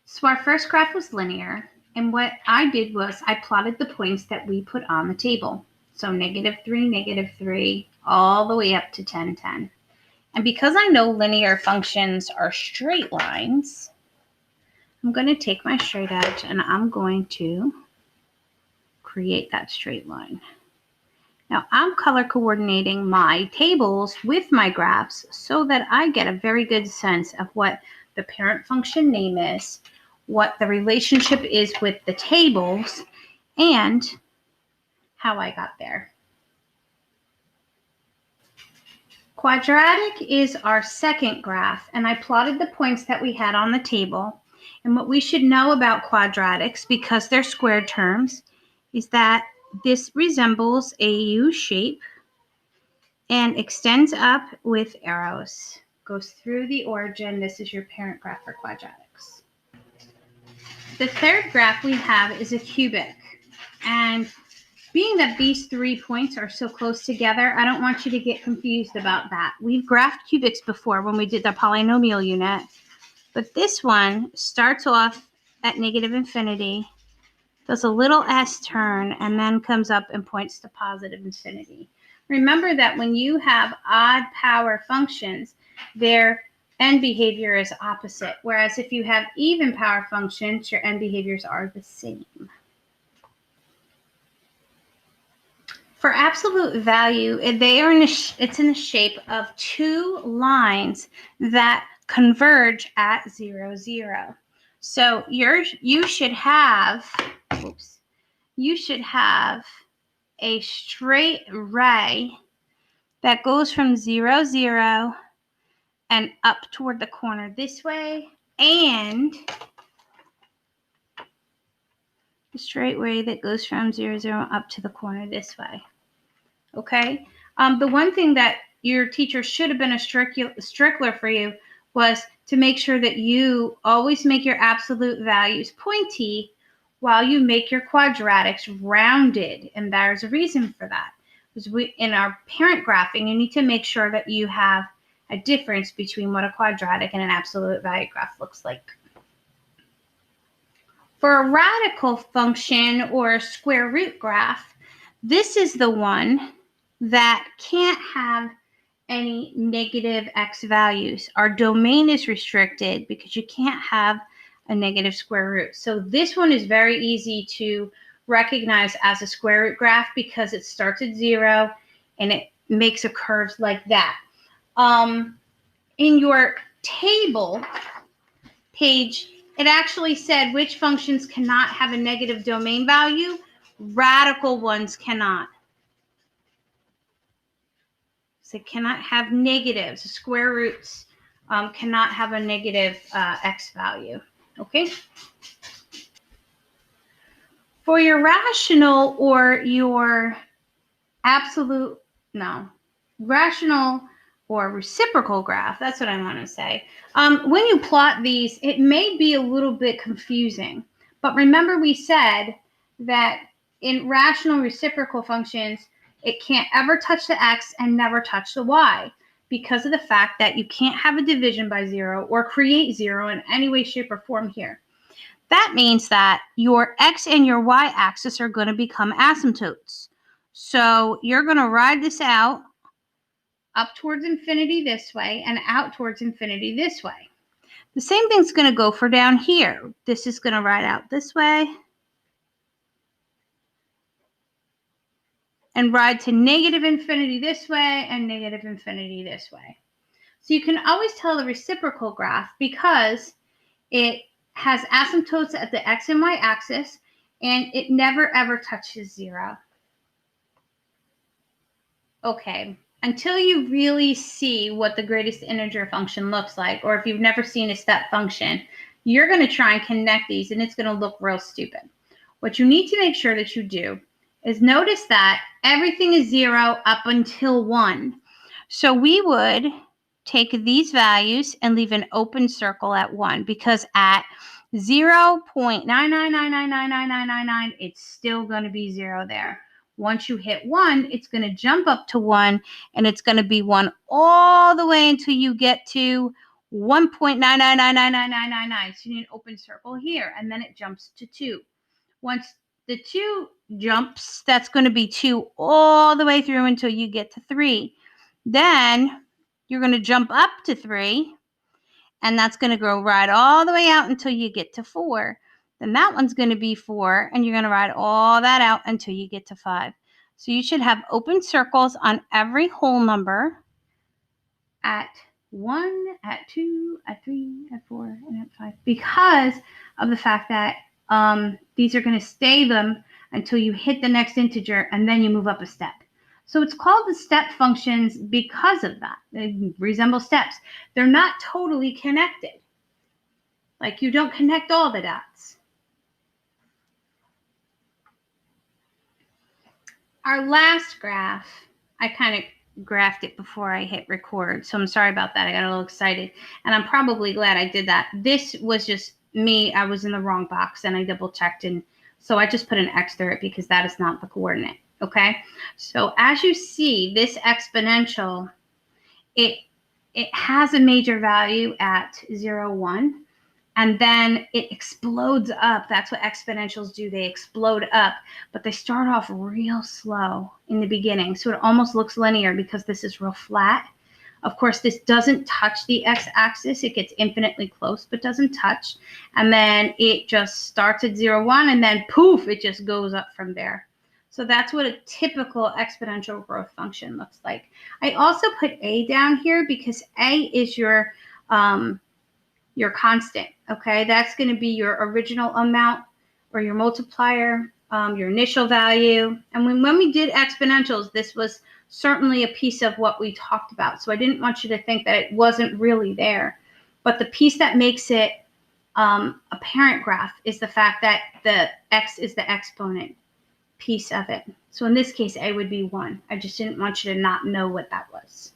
So our first graph was linear, and what I did was I plotted the points that we put on the table. So -3, -3, all the way up to 10, 10. And because I know linear functions are straight lines, I'm going to take my straight edge and I'm going to create that straight line. Now I'm color coordinating my tables with my graphs so that I get a very good sense of what the parent function name is, what the relationship is with the tables, and how I got there. Quadratic is our second graph, and I plotted the points that we had on the table. And what we should know about quadratics, because they're square terms, is that this resembles a U shape and extends up with arrows. Goes through the origin. This is your parent graph for quadratics. The third graph we have is a cubic. And being that these 3 points are so close together, I don't want you to get confused about that. We've graphed cubics before when we did the polynomial unit. But this one starts off at -infinity, does a little S turn, and then comes up and points to +infinity. Remember that when you have odd power functions, their end behavior is opposite, whereas if you have even power functions, your end behaviors are the same. For absolute value, it's in the shape of 2 lines that converge at 0, 0. So you should have a straight ray that goes from 0, 0 and up toward the corner this way, and a straight ray that goes from 0, 0 up to the corner this way. Okay? The one thing that your teacher should have been a stickler for you was to make sure that you always make your absolute values pointy while you make your quadratics rounded. And there's a reason for that. Because in our parent graphing, you need to make sure that you have a difference between what a quadratic and an absolute value graph looks like. For a radical function or a square root graph, this is the one that can't have any negative x values. Our domain is restricted because you can't have a negative square root. So this one is very easy to recognize as a square root graph because it starts at 0 and it makes a curve like that. In your table page, it actually said which functions cannot have a negative domain value. Radical ones cannot. So it cannot have negatives. Square roots cannot have a negative x value. Okay? For your rational or your rational or reciprocal graph, that's what I want to say. When you plot these, it may be a little bit confusing. But remember we said that in rational reciprocal functions, it can't ever touch the x and never touch the y because of the fact that you can't have a division by 0 or create 0 in any way, shape, or form here. That means that your x and your y axis are going to become asymptotes. So you're going to ride this out up towards infinity this way and out towards infinity this way. The same thing's going to go for down here. This is going to ride out this way and ride to -infinity this way and -infinity this way. So you can always tell the reciprocal graph because it has asymptotes at the x and y axis and it never ever touches 0. Okay, until you really see what the greatest integer function looks like, or if you've never seen a step function, you're going to try and connect these and it's going to look real stupid. What you need to make sure that you do is notice that everything is 0 up until 1. So we would take these values and leave an open circle at 1 because at 0.999999999, it's still going to be 0 there. Once you hit 1, it's going to jump up to 1, and it's going to be 1 all the way until you get to 1.9999999. So you need an open circle here, and then it jumps to 2. Once the 2 jumps, that's going to be 2 all the way through until you get to 3. Then you're going to jump up to 3, and that's going to go right all the way out until you get to 4. Then that one's going to be 4, and you're going to ride all that out until you get to 5. So you should have open circles on every whole number at 1, at 2, at 3, at 4, and at 5, because of the fact that these are going to stay them until you hit the next integer, and then you move up a step. So it's called the step functions because of that. They resemble steps. They're not totally connected. Like, you don't connect all the dots. Our last graph, I kind of graphed it before I hit record, so I'm sorry about that. I got a little excited, and I'm probably glad I did that. This was just me. I was in the wrong box, and I double checked, and so I just put an X through it because that is not the coordinate. Okay, so as you see, this exponential, it has a major value at 0, 1, and then it explodes up. That's what exponentials do. They explode up, but they start off real slow in the beginning. So it almost looks linear because this is real flat. Of course, this doesn't touch the x-axis. It gets infinitely close, but doesn't touch. And then it just starts at 0, 1, and then poof, it just goes up from there. So that's what a typical exponential growth function looks like. I also put A down here because A is your constant, okay? That's going to be your original amount or your multiplier, your initial value. And when we did exponentials, this was certainly a piece of what we talked about. So I didn't want you to think that it wasn't really there. But the piece that makes it a parent graph is the fact that the x is the exponent piece of it. So in this case, A would be 1. I just didn't want you to not know what that was.